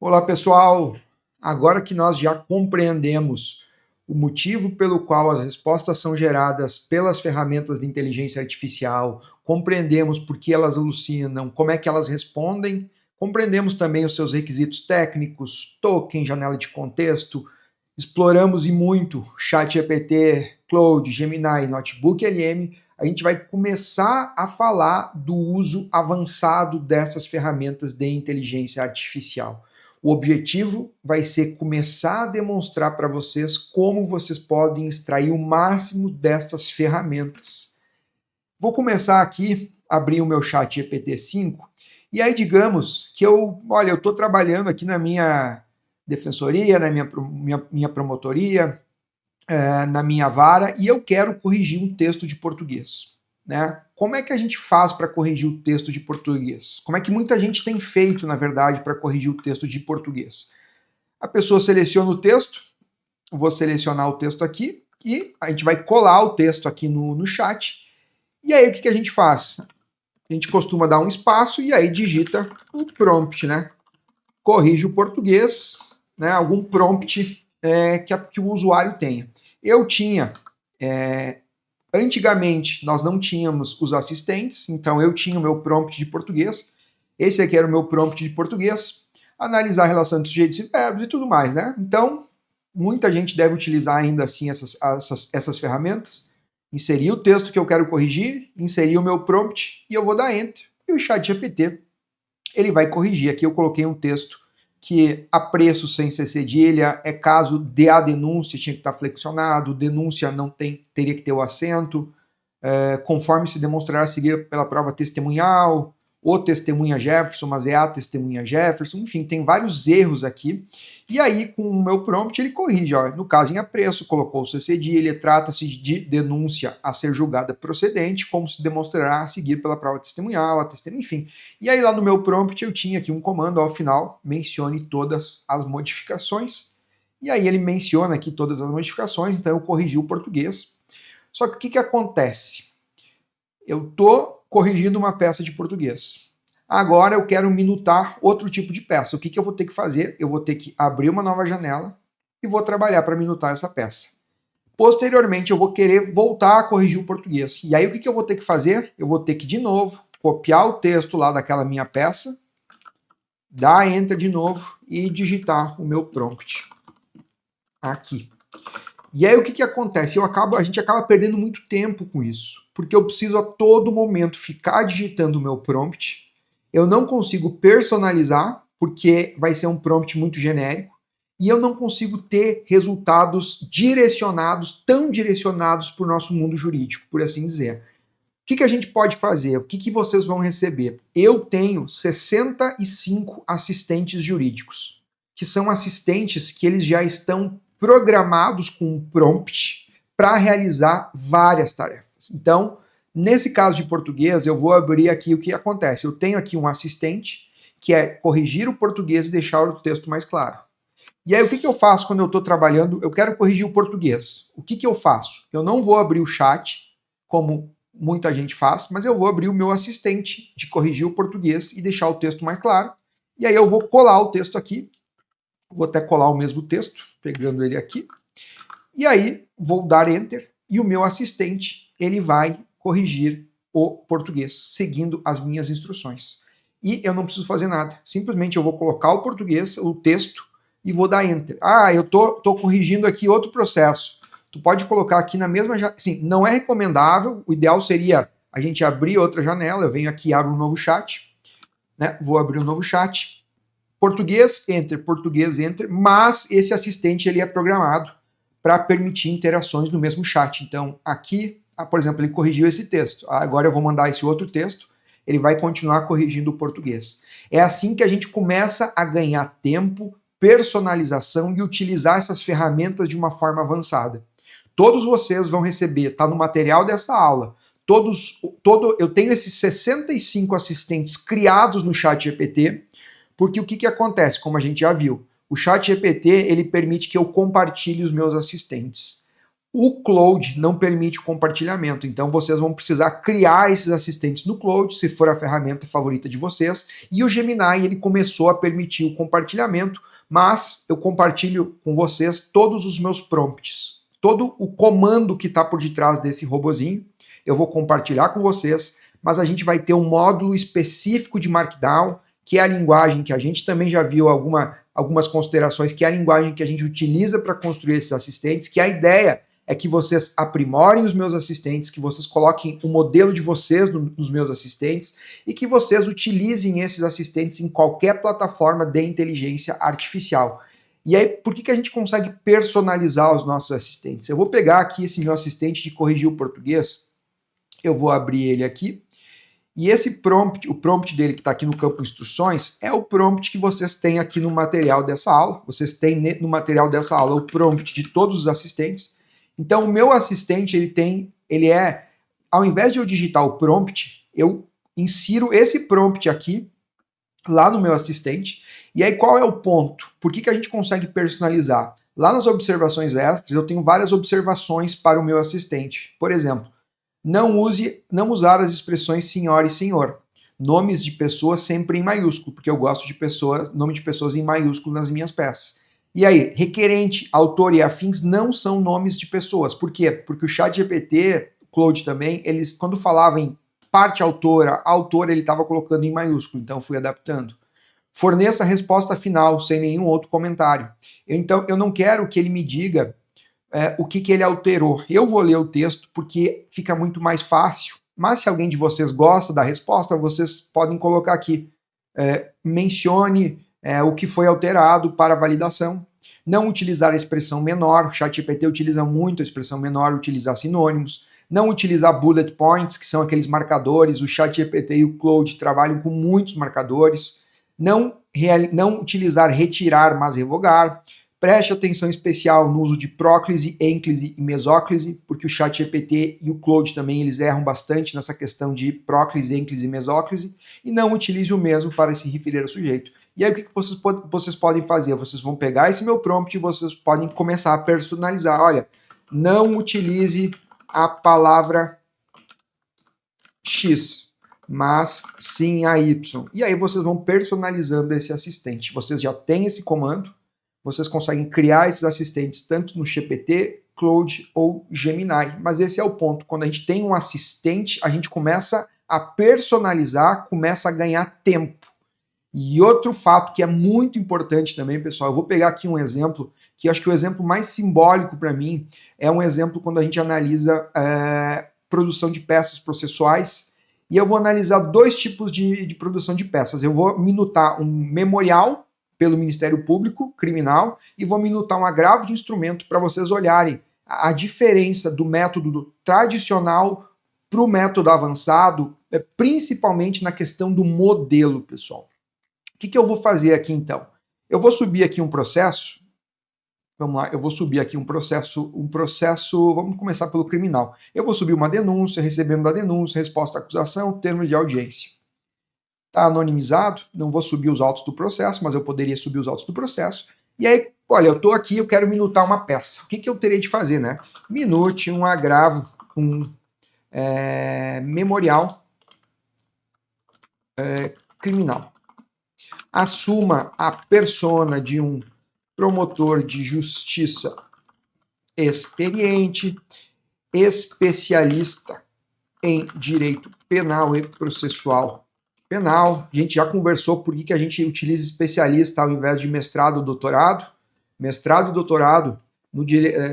Olá, pessoal! Agora que nós já compreendemos o motivo pelo qual as respostas são geradas pelas ferramentas de inteligência artificial, compreendemos por que elas alucinam, como é que elas respondem, compreendemos também os seus requisitos técnicos, token, janela de contexto, exploramos e muito ChatGPT, Claude, Gemini, Notebook LM, a gente vai começar a falar do uso avançado dessas ferramentas de inteligência artificial. O objetivo vai ser começar a demonstrar para vocês como vocês podem extrair o máximo dessas ferramentas. Vou começar aqui, abrir o meu chat GPT-5, e aí digamos que eu estou trabalhando aqui na minha defensoria, na minha promotoria, na minha vara, e eu quero corrigir um texto de português. Né? Como é que a gente faz para corrigir o texto de português? Como é que muita gente tem feito, na verdade, para corrigir o texto de português? A pessoa seleciona o texto, vou selecionar o texto aqui, e a gente vai colar o texto aqui no chat, e aí o que a gente faz? A gente costuma dar um espaço e aí digita o prompt, né? Corrige o português, né? Algum prompt que o usuário tenha. Eu tinha antigamente, nós não tínhamos os assistentes, então eu tinha o meu prompt de português. Esse aqui era o meu prompt de português. Analisar a relação de sujeitos e verbos e tudo mais, né? Então, muita gente deve utilizar ainda assim essas ferramentas. Inserir o texto que eu quero corrigir, inserir o meu prompt e eu vou dar Enter. E o ChatGPT, ele vai corrigir. Aqui eu coloquei um texto que a preço sem ser cedilha é caso de a denúncia tinha que estar flexionado, denúncia não teria que ter o acento, conforme se demonstrar a seguir pela prova testemunhal, o testemunha Jefferson, mas é a testemunha Jefferson, enfim, tem vários erros aqui. E aí, com o meu prompt, ele corrige, ó, no caso em apreço, colocou o C cedilha, trata-se de denúncia a ser julgada procedente, como se demonstrará a seguir pela prova testemunhal, a testemunha, enfim. E aí lá no meu prompt eu tinha aqui um comando ao final, mencione todas as modificações, e aí ele menciona aqui todas as modificações, então eu corrigi o português. Só que o que acontece? Eu estou corrigindo uma peça de português. Agora eu quero minutar outro tipo de peça. O que eu vou ter que fazer? Eu vou ter que abrir uma nova janela e vou trabalhar para minutar essa peça. Posteriormente, eu vou querer voltar a corrigir o português. E aí, o que eu vou ter que fazer? Eu vou ter que, de novo, copiar o texto lá daquela minha peça, dar Enter de novo e digitar o meu prompt aqui. E aí, o que acontece? A gente acaba perdendo muito tempo com isso, porque eu preciso a todo momento ficar digitando o meu prompt. Eu não consigo personalizar, porque vai ser um prompt muito genérico, e eu não consigo ter resultados direcionados, tão direcionados para o nosso mundo jurídico, por assim dizer. O que a gente pode fazer? O que vocês vão receber? Eu tenho 65 assistentes jurídicos, que são assistentes que eles já estão programados com um prompt para realizar várias tarefas. Então, nesse caso de português, eu vou abrir aqui o que acontece. Eu tenho aqui um assistente que é corrigir o português e deixar o texto mais claro. E aí, o que eu faço quando eu estou trabalhando? Eu quero corrigir o português. O que eu faço? Eu não vou abrir o chat, como muita gente faz, mas eu vou abrir o meu assistente de corrigir o português e deixar o texto mais claro. E aí eu vou colar o texto aqui. Vou até colar o mesmo texto, pegando ele aqui. E aí vou dar Enter e o meu assistente, ele vai corrigir o português, seguindo as minhas instruções. E eu não preciso fazer nada. Simplesmente eu vou colocar o português, o texto, e vou dar Enter. Ah, eu tô corrigindo aqui outro processo. Tu pode colocar aqui na mesma... Sim, não é recomendável. O ideal seria a gente abrir outra janela. Eu venho aqui e abro um novo chat. Né? Vou abrir um novo chat. Português, Enter. Mas esse assistente ele é programado para permitir interações no mesmo chat. Então, aqui, por exemplo, ele corrigiu esse texto. Agora eu vou mandar esse outro texto. Ele vai continuar corrigindo o português. É assim que a gente começa a ganhar tempo, personalização e utilizar essas ferramentas de uma forma avançada. Todos vocês vão receber, tá no material dessa aula, eu tenho esses 65 assistentes criados no ChatGPT, porque o que acontece, como a gente já viu, o ChatGPT ele permite que eu compartilhe os meus assistentes. O Claude não permite o compartilhamento, então vocês vão precisar criar esses assistentes no Claude, se for a ferramenta favorita de vocês, e o Gemini ele começou a permitir o compartilhamento, mas eu compartilho com vocês todos os meus prompts, todo o comando que está por detrás desse robozinho, eu vou compartilhar com vocês, mas a gente vai ter um módulo específico de Markdown, que é a linguagem que a gente também já viu algumas considerações, que é a linguagem que a gente utiliza para construir esses assistentes, que a ideia é que vocês aprimorem os meus assistentes, que vocês coloquem o modelo de vocês nos meus assistentes e que vocês utilizem esses assistentes em qualquer plataforma de inteligência artificial. E aí, por que a gente consegue personalizar os nossos assistentes? Eu vou pegar aqui esse meu assistente de corrigir o português, eu vou abrir ele aqui, e esse prompt, o prompt dele que está aqui no campo instruções, é o prompt que vocês têm aqui no material dessa aula. Vocês têm no material dessa aula o prompt de todos os assistentes. Então, o meu assistente, ao invés de eu digitar o prompt, eu insiro esse prompt aqui, lá no meu assistente. E aí, qual é o ponto? Por que a gente consegue personalizar? Lá nas observações extras, eu tenho várias observações para o meu assistente. Por exemplo, não usar as expressões senhora e senhor. Nomes de pessoas sempre em maiúsculo, porque eu gosto de nome de pessoas em maiúsculo nas minhas peças. E aí, requerente, autor e afins não são nomes de pessoas. Por quê? Porque o ChatGPT, o Claude também, eles quando falavam em parte autora, autor ele estava colocando em maiúsculo, então fui adaptando. Forneça a resposta final, sem nenhum outro comentário. Então, eu não quero que ele me diga o que ele alterou. Eu vou ler o texto porque fica muito mais fácil, mas se alguém de vocês gosta da resposta, vocês podem colocar aqui, mencione o que foi alterado para validação. Não utilizar a expressão menor, o ChatGPT utiliza muito a expressão menor, utilizar sinônimos. Não utilizar bullet points, que são aqueles marcadores, o ChatGPT e o Claude trabalham com muitos marcadores. Não utilizar retirar, mas revogar. Preste atenção especial no uso de próclise, ênclise e mesóclise, porque o ChatGPT e o Claude também eles erram bastante nessa questão de próclise, ênclise e mesóclise, e não utilize o mesmo para se referir ao sujeito. E aí o que vocês podem fazer? Vocês vão pegar esse meu prompt e vocês podem começar a personalizar. Olha, não utilize a palavra X, mas sim a Y. E aí vocês vão personalizando esse assistente. Vocês já têm esse comando, vocês conseguem criar esses assistentes tanto no GPT, Claude ou Gemini. Mas esse é o ponto. Quando a gente tem um assistente, a gente começa a personalizar, começa a ganhar tempo. E outro fato que é muito importante também, pessoal, eu vou pegar aqui um exemplo, que eu acho que o exemplo mais simbólico para mim é um exemplo quando a gente analisa produção de peças processuais, e eu vou analisar dois tipos de produção de peças. Eu vou minutar um memorial pelo Ministério Público Criminal e vou minutar um agravo de instrumento para vocês olharem a diferença do método tradicional para o método avançado, principalmente na questão do modelo, pessoal. O que eu vou fazer aqui então? Eu vou subir aqui um processo. Vamos lá, eu vou subir aqui um processo, vamos começar pelo criminal. Eu vou subir uma denúncia, recebendo da denúncia, resposta à acusação, termo de audiência. Está anonimizado, não vou subir os autos do processo, mas eu poderia subir os autos do processo. E aí, olha, eu estou aqui, eu quero minutar uma peça. O que eu terei de fazer, né? Minute um agravo, memorial criminal. Assuma a persona de um promotor de justiça experiente, especialista em direito penal e processual penal. A gente já conversou por que a gente utiliza especialista ao invés de mestrado ou doutorado. Mestrado e doutorado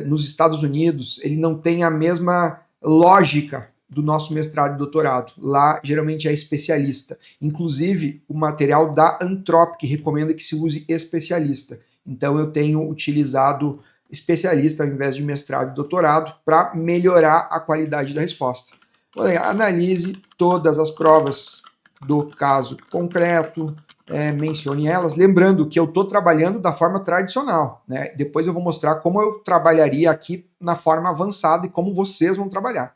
nos Estados Unidos, ele não tem a mesma lógica do nosso mestrado e doutorado. Lá, geralmente, é especialista. Inclusive, o material da Anthropic recomenda que se use especialista. Então, eu tenho utilizado especialista ao invés de mestrado e doutorado para melhorar a qualidade da resposta. Analise todas as provas do caso concreto, mencione elas, lembrando que eu estou trabalhando da forma tradicional, né? Depois eu vou mostrar como eu trabalharia aqui na forma avançada e como vocês vão trabalhar.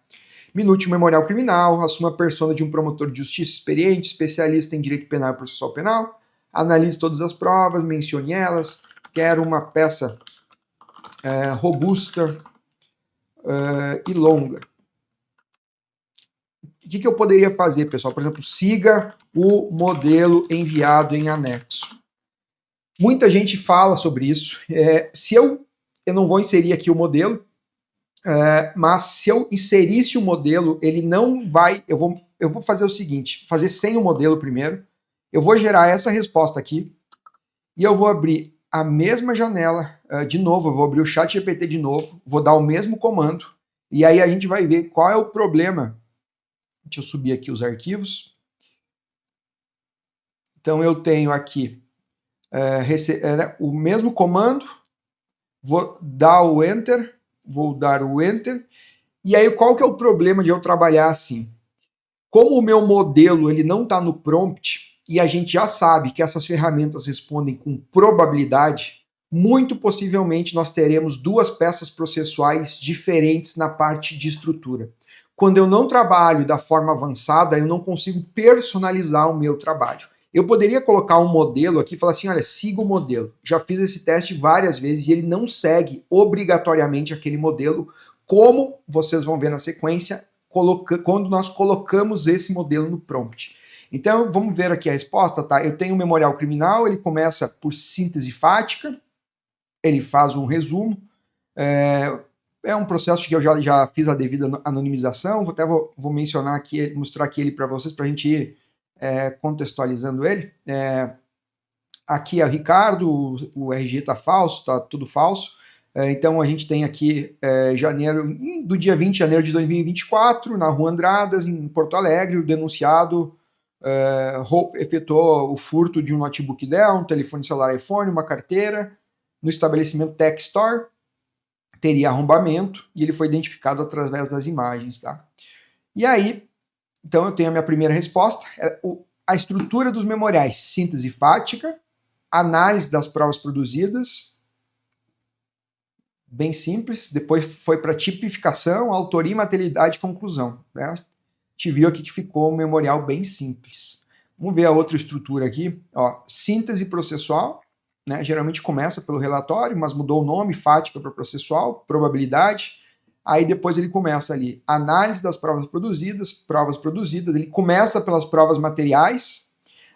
Minute o memorial criminal, assuma a persona de um promotor de justiça experiente, especialista em direito penal e processual penal, analise todas as provas, mencione elas, quero uma peça robusta, e longa. O que eu poderia fazer, pessoal? Por exemplo, siga o modelo enviado em anexo. Muita gente fala sobre isso. Se eu não vou inserir aqui o modelo, mas se eu inserisse o modelo, ele não vai... Eu vou fazer o seguinte, fazer sem o modelo primeiro. Eu vou gerar essa resposta aqui e eu vou abrir a mesma janela de novo. Eu vou abrir o ChatGPT de novo, vou dar o mesmo comando e aí a gente vai ver qual é o problema. Deixa eu subir aqui os arquivos. Então eu tenho aqui o mesmo comando, vou dar o Enter, e aí qual que é o problema de eu trabalhar assim? Como o meu modelo ele não está no prompt, e a gente já sabe que essas ferramentas respondem com probabilidade, muito possivelmente nós teremos duas peças processuais diferentes na parte de estrutura. Quando eu não trabalho da forma avançada, eu não consigo personalizar o meu trabalho. Eu poderia colocar um modelo aqui e falar assim, olha, siga o modelo. Já fiz esse teste várias vezes e ele não segue obrigatoriamente aquele modelo, como vocês vão ver na sequência, quando nós colocamos esse modelo no prompt. Então, vamos ver aqui a resposta, tá? Eu tenho um memorial criminal, ele começa por síntese fática, ele faz um resumo, é um processo que eu já fiz a devida anonimização, vou mencionar aqui, mostrar aqui ele para vocês, para a gente ir contextualizando ele. Aqui é o Ricardo, o RG está falso, está tudo falso. Então a gente tem aqui do dia 20 de janeiro de 2024, na Rua Andradas, em Porto Alegre, o denunciado efetuou o furto de um notebook Dell, um telefone celular iPhone, uma carteira, no estabelecimento Tech Store, teria arrombamento, e ele foi identificado através das imagens, tá? E aí, então eu tenho a minha primeira resposta, a estrutura dos memoriais, síntese fática, análise das provas produzidas, bem simples, depois foi para tipificação, autoria, materialidade e conclusão. Né? A gente viu aqui que ficou um memorial bem simples. Vamos ver a outra estrutura aqui, ó, síntese processual, né? Geralmente começa pelo relatório, mas mudou o nome, fática para processual, probabilidade, aí depois ele começa ali, análise das provas produzidas, ele começa pelas provas materiais,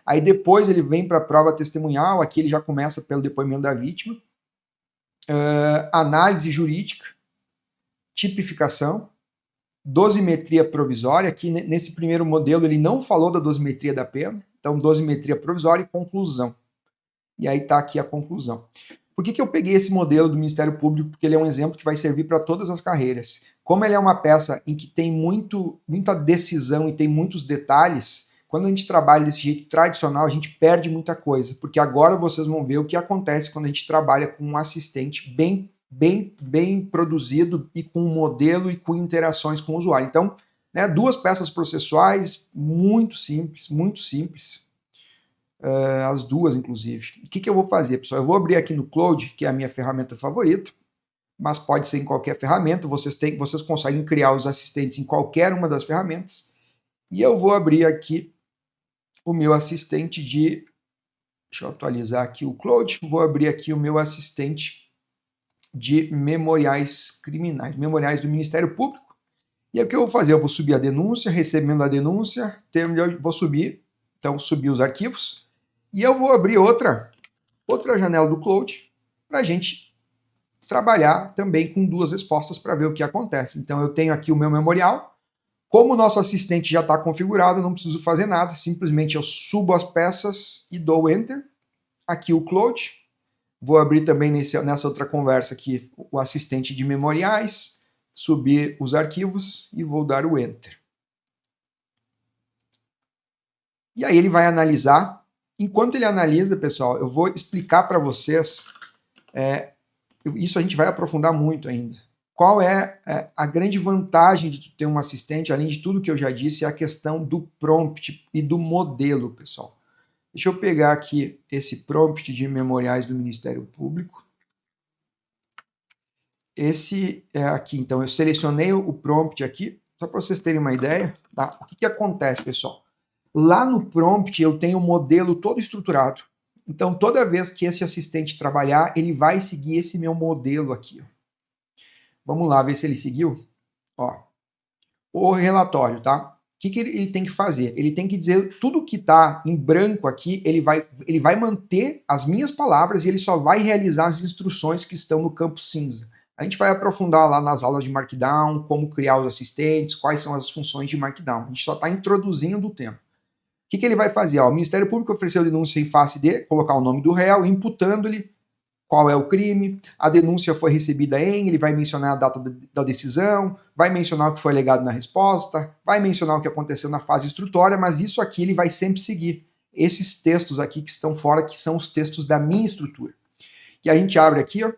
aí depois ele vem para a prova testemunhal, aqui ele já começa pelo depoimento da vítima, análise jurídica, tipificação, dosimetria provisória, aqui nesse primeiro modelo ele não falou da dosimetria da pena, então dosimetria provisória e conclusão. E aí está aqui a conclusão. Por que eu peguei esse modelo do Ministério Público? Porque ele é um exemplo que vai servir para todas as carreiras. Como ele é uma peça em que tem muita decisão e tem muitos detalhes, quando a gente trabalha desse jeito tradicional, a gente perde muita coisa, porque agora vocês vão ver o que acontece quando a gente trabalha com um assistente bem produzido e com um modelo e com interações com o usuário. Então, né, duas peças processuais muito simples, as duas, inclusive. O que eu vou fazer, pessoal? Eu vou abrir aqui no Cloud, que é a minha ferramenta favorita, mas pode ser em qualquer ferramenta, vocês conseguem criar os assistentes em qualquer uma das ferramentas, e eu vou abrir aqui o meu assistente deixa eu atualizar aqui o Cloud, vou abrir aqui o meu assistente de memoriais criminais, memoriais do Ministério Público, e aí o que eu vou fazer? Eu vou subir a denúncia, recebendo a denúncia, vou subir, então subir os arquivos, e eu vou abrir outra janela do Cloud para a gente trabalhar também com duas respostas para ver o que acontece. Então eu tenho aqui o meu memorial, como o nosso assistente já está configurado, eu não preciso fazer nada, simplesmente eu subo as peças e dou Enter. Aqui o Cloud, vou abrir também nessa outra conversa aqui o assistente de memoriais, subir os arquivos e vou dar o Enter. E aí ele vai analisar. Enquanto ele analisa, pessoal, eu vou explicar para vocês, isso a gente vai aprofundar muito ainda. Qual é a grande vantagem de ter um assistente, além de tudo que eu já disse, é a questão do prompt e do modelo, pessoal. Deixa eu pegar aqui esse prompt de memoriais do Ministério Público. Esse é aqui, então eu selecionei o prompt aqui, só para vocês terem uma ideia. Tá? O que acontece, pessoal? Lá no prompt eu tenho o modelo todo estruturado. Então toda vez que esse assistente trabalhar, ele vai seguir esse meu modelo aqui. Ó. Vamos lá ver se ele seguiu. Ó, o relatório, tá? O que ele tem que fazer? Ele tem que dizer tudo que está em branco aqui, ele vai manter as minhas palavras e ele só vai realizar as instruções que estão no campo cinza. A gente vai aprofundar lá nas aulas de Markdown, como criar os assistentes, quais são as funções de Markdown. A gente só está introduzindo o tema. O que ele vai fazer? Ó, o Ministério Público ofereceu denúncia em face de, colocar o nome do réu, imputando-lhe qual é o crime, a denúncia foi recebida em, ele vai mencionar a data da decisão, vai mencionar o que foi alegado na resposta, vai mencionar o que aconteceu na fase instrutória, mas isso aqui ele vai sempre seguir. Esses textos aqui que estão fora, que são os textos da minha estrutura. E a gente abre aqui, ó.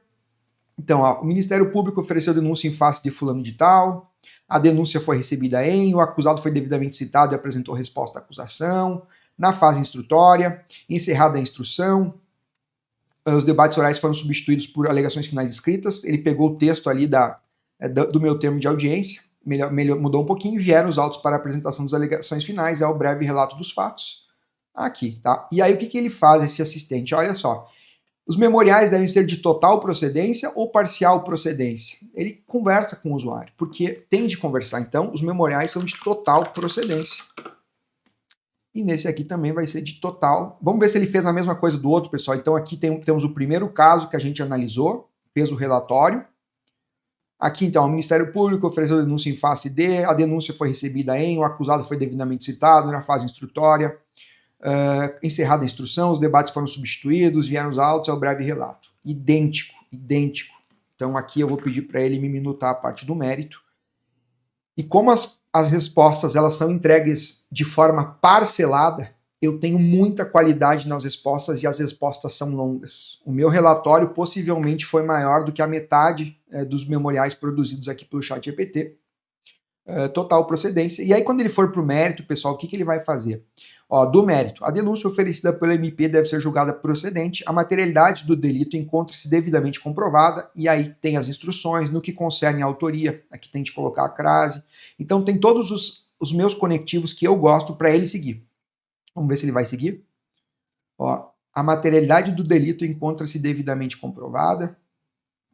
Então, ó, o Ministério Público ofereceu denúncia em face de fulano de tal, a denúncia foi recebida em, o acusado foi devidamente citado e apresentou resposta à acusação, na fase instrutória, encerrada a instrução, os debates orais foram substituídos por alegações finais escritas, ele pegou o texto ali do meu termo de audiência, mudou um pouquinho, vieram os autos para a apresentação das alegações finais, é o breve relato dos fatos, aqui, tá? E aí o que ele faz, esse assistente? Olha só, os memoriais devem ser de total procedência ou parcial procedência? Ele conversa com o usuário, porque tem de conversar, então os memoriais são de total procedência. E nesse aqui também vai ser de total. Vamos ver se ele fez a mesma coisa do outro, pessoal. Então aqui temos o primeiro caso que a gente analisou, fez o relatório. Aqui, então, o Ministério Público ofereceu denúncia em face de, a denúncia foi recebida em, o acusado foi devidamente citado na fase instrutória, encerrada a instrução, os debates foram substituídos, vieram os autos, é o breve relato. Idêntico, idêntico. Então aqui eu vou pedir para ele me minutar a parte do mérito. E como as respostas elas são entregues de forma parcelada, eu tenho muita qualidade nas respostas e as respostas são longas. O meu relatório possivelmente foi maior do que a metade dos memoriais produzidos aqui pelo ChatGPT. Total procedência. E aí quando ele for para o mérito, pessoal, o que ele vai fazer? Ó, do mérito, a denúncia oferecida pelo MP deve ser julgada procedente, a materialidade do delito encontra-se devidamente comprovada, e aí tem as instruções no que concerne a autoria, aqui tem de colocar a crase, então tem todos os meus conectivos que eu gosto para ele seguir. Vamos ver se ele vai seguir. Ó, a materialidade do delito encontra-se devidamente comprovada,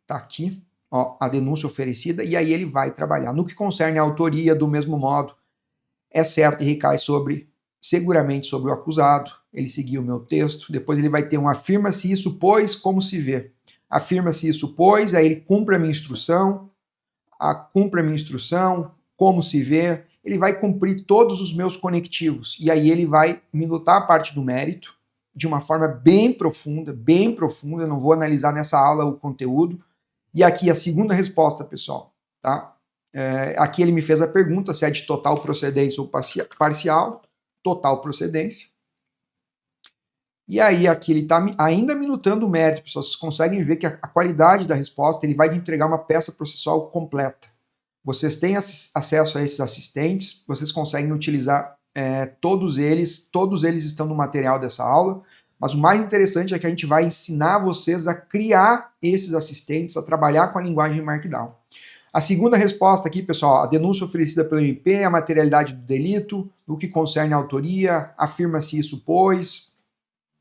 tá aqui, ó, a denúncia oferecida, e aí ele vai trabalhar. No que concerne a autoria, do mesmo modo, é certo e recai seguramente sobre o acusado, ele seguiu o meu texto, depois ele vai ter um afirma-se isso, pois, como se vê. Afirma-se isso, pois, aí ele cumpre a minha instrução, como se vê, ele vai cumprir todos os meus conectivos, e aí ele vai minutar a parte do mérito, de uma forma bem profunda, eu não vou analisar nessa aula o conteúdo, e aqui a segunda resposta, pessoal, tá? Aqui ele me fez a pergunta se é de total procedência ou parcial, total procedência. E aí aqui ele está ainda minutando o mérito, pessoal. Vocês conseguem ver que a qualidade da resposta, ele vai entregar uma peça processual completa. Vocês têm acesso a esses assistentes, vocês conseguem utilizar todos eles estão no material dessa aula, mas o mais interessante é que a gente vai ensinar vocês a criar esses assistentes, a trabalhar com a linguagem Markdown. A segunda resposta aqui, pessoal, a denúncia oferecida pelo MP, a materialidade do delito, no que concerne a autoria, afirma-se isso, pois.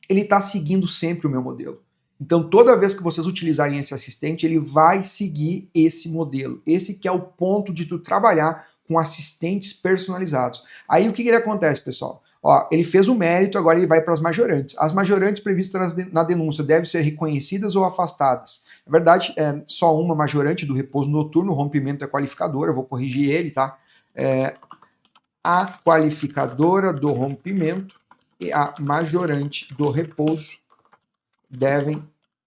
Ele está seguindo sempre o meu modelo. Então, toda vez que vocês utilizarem esse assistente, ele vai seguir esse modelo. Esse que é o ponto de tu trabalhar com assistentes personalizados. Aí, o que acontece, pessoal? Ó, ele fez o mérito, agora ele vai para as majorantes. As majorantes previstas na denúncia devem ser reconhecidas ou afastadas. Na verdade, é só uma majorante do repouso noturno, o rompimento é qualificadora, eu vou corrigir ele, tá? A qualificadora do rompimento e a majorante do repouso devem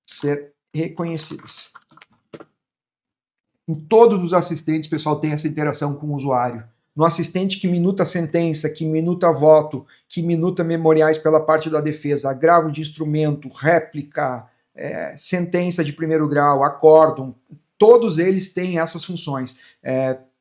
ser reconhecidas. Em todos os assistentes, pessoal, tem essa interação com o usuário. No assistente que minuta a sentença, que minuta voto, que minuta memoriais pela parte da defesa, agravo de instrumento, réplica, sentença de primeiro grau, acórdão, todos eles têm essas funções.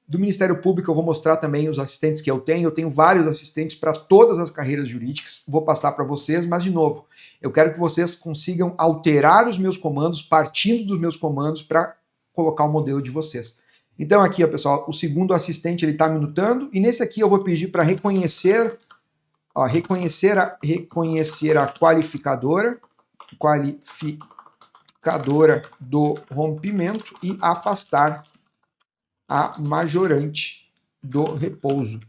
Do Ministério Público eu vou mostrar também os assistentes que eu tenho vários assistentes para todas as carreiras jurídicas, vou passar para vocês, mas de novo, eu quero que vocês consigam alterar os meus comandos, partindo dos meus comandos para colocar o modelo de vocês. Então aqui, ó, pessoal, o segundo assistente ele está minutando, e nesse aqui eu vou pedir para reconhecer a qualificadora do rompimento e afastar a majorante do repouso.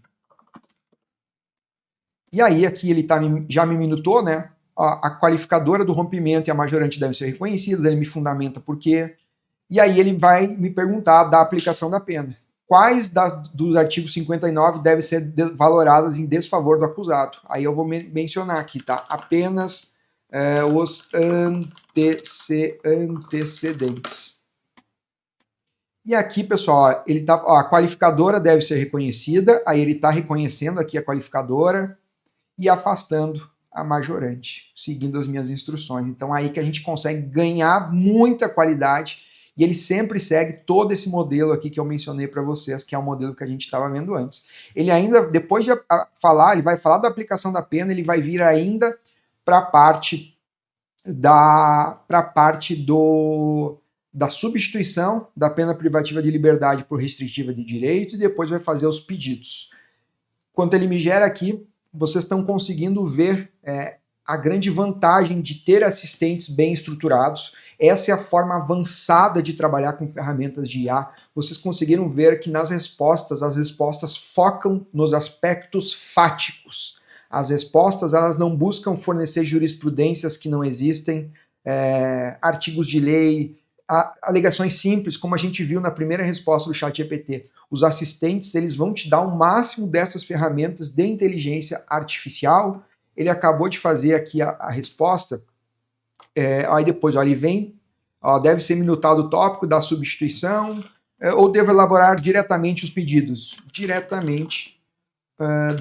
E aí aqui ele já me minutou, né? A qualificadora do rompimento e a majorante devem ser reconhecidas, ele me fundamenta por quê. E aí ele vai me perguntar da aplicação da pena. Quais dos artigos 59 devem ser valoradas em desfavor do acusado? Aí eu vou mencionar aqui, tá? Apenas os antecedentes. E aqui, pessoal, ele tá, a qualificadora deve ser reconhecida, aí ele está reconhecendo aqui a qualificadora e afastando a majorante, seguindo as minhas instruções. Então aí que a gente consegue ganhar muita qualidade, e ele sempre segue todo esse modelo aqui que eu mencionei para vocês, que é o modelo que a gente estava vendo antes. Ele ainda, depois de falar, ele vai falar da aplicação da pena, ele vai vir ainda para a parte da substituição da pena privativa de liberdade por restritiva de direito, e depois vai fazer os pedidos. Quando ele me gera aqui, vocês estão conseguindo ver a grande vantagem de ter assistentes bem estruturados. Essa é a forma avançada de trabalhar com ferramentas de IA. Vocês conseguiram ver que nas respostas, as respostas focam nos aspectos fáticos. As respostas, elas não buscam fornecer jurisprudências que não existem, artigos de lei, alegações simples, como a gente viu na primeira resposta do ChatGPT. Os assistentes, eles vão te dar o máximo dessas ferramentas de inteligência artificial. Ele acabou de fazer aqui a resposta, aí depois, ele vem, deve ser minutado o tópico da substituição, ou devo elaborar diretamente os pedidos? Diretamente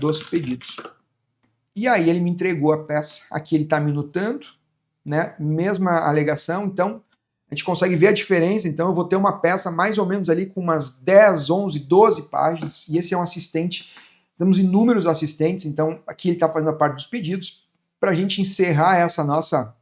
dos pedidos. E aí ele me entregou a peça, aqui ele está minutando, né? Mesma alegação, então a gente consegue ver a diferença. Então eu vou ter uma peça mais ou menos ali com umas 10, 11, 12 páginas, e esse é um assistente, temos inúmeros assistentes, então aqui ele está fazendo a parte dos pedidos. Para a gente encerrar essa nossa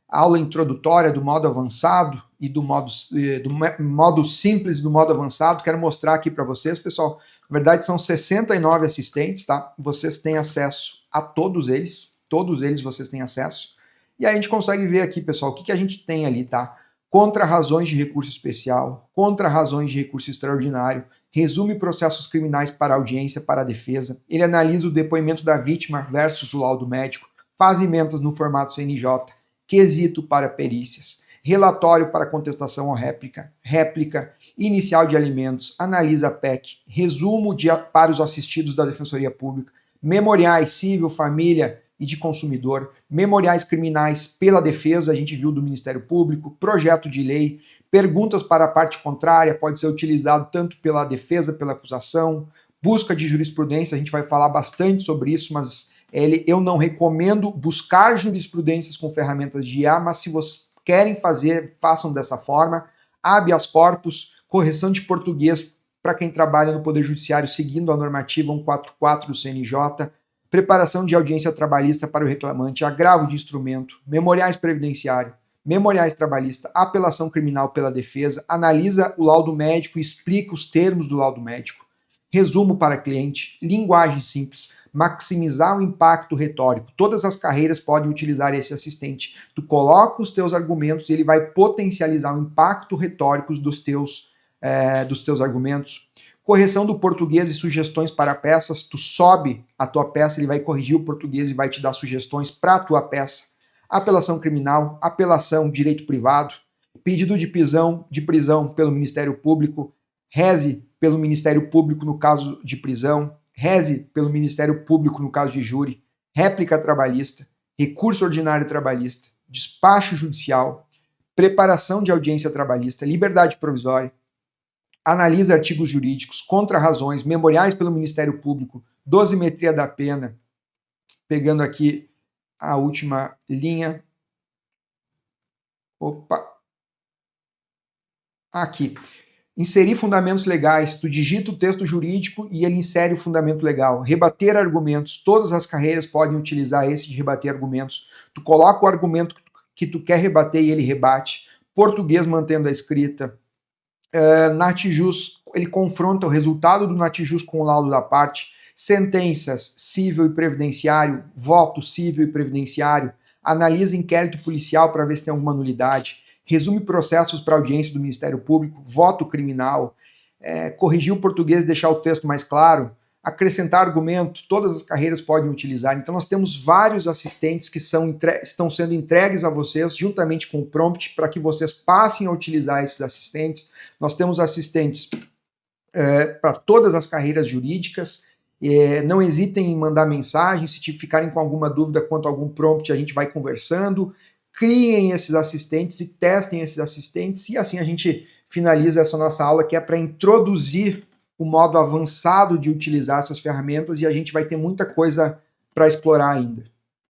aula introdutória do modo avançado e do modo simples e do modo avançado, quero mostrar aqui para vocês, pessoal. Na verdade são 69 assistentes, tá? Vocês têm acesso a todos eles vocês têm acesso. E aí a gente consegue ver aqui, pessoal, o que a gente tem ali, tá? Contra razões de recurso especial, contra razões de recurso extraordinário, resume processos criminais para audiência, para a defesa, ele analisa o depoimento da vítima versus o laudo médico, faz emendas no formato CNJ, quesito para perícias, relatório para contestação ou réplica, inicial de alimentos, analisa a PEC, resumo para os assistidos da Defensoria Pública, memoriais civil, família e de consumidor, memoriais criminais pela defesa, a gente viu do Ministério Público, projeto de lei, perguntas para a parte contrária, pode ser utilizado tanto pela defesa, pela acusação, busca de jurisprudência, a gente vai falar bastante sobre isso, mas eu não recomendo buscar jurisprudências com ferramentas de IA, mas se vocês querem fazer, façam dessa forma. Habeas corpus, correção de português para quem trabalha no Poder Judiciário seguindo a normativa 144 do CNJ, preparação de audiência trabalhista para o reclamante, agravo de instrumento, memoriais previdenciário, memoriais trabalhista, apelação criminal pela defesa, analisa o laudo médico e explica os termos do laudo médico, resumo para cliente, linguagem simples, maximizar o impacto retórico. Todas as carreiras podem utilizar esse assistente. Tu coloca os teus argumentos e ele vai potencializar o impacto retórico dos teus argumentos. Correção do português e sugestões para peças. Tu sobe a tua peça, ele vai corrigir o português e vai te dar sugestões para a tua peça. Apelação criminal, apelação direito privado, pedido de prisão pelo Ministério Público, reze pelo Ministério Público no caso de prisão, reze pelo Ministério Público no caso de júri, réplica trabalhista, recurso ordinário trabalhista, despacho judicial, preparação de audiência trabalhista, liberdade provisória, analisa artigos jurídicos, contrarrazões, memoriais pelo Ministério Público, dosimetria da pena, pegando aqui a última linha. Aqui. Inserir fundamentos legais, tu digita o texto jurídico e ele insere o fundamento legal. Rebater argumentos, todas as carreiras podem utilizar esse de rebater argumentos. Tu coloca o argumento que tu quer rebater e ele rebate. Português mantendo a escrita. Natijus, ele confronta o resultado do natijus com o laudo da parte. Sentenças civil e previdenciário, voto civil e previdenciário. Analisa inquérito policial para ver se tem alguma nulidade. resume processos para audiência do Ministério Público, voto criminal, corrigir o português, deixar o texto mais claro, acrescentar argumento, todas as carreiras podem utilizar. Então nós temos vários assistentes que estão sendo entregues a vocês, juntamente com o prompt, para que vocês passem a utilizar esses assistentes. Nós temos assistentes para todas as carreiras jurídicas. Não hesitem em mandar mensagem, se ficarem com alguma dúvida quanto a algum prompt, a gente vai conversando. Criem esses assistentes e testem esses assistentes, e assim a gente finaliza essa nossa aula, que é para introduzir o modo avançado de utilizar essas ferramentas, e a gente vai ter muita coisa para explorar ainda.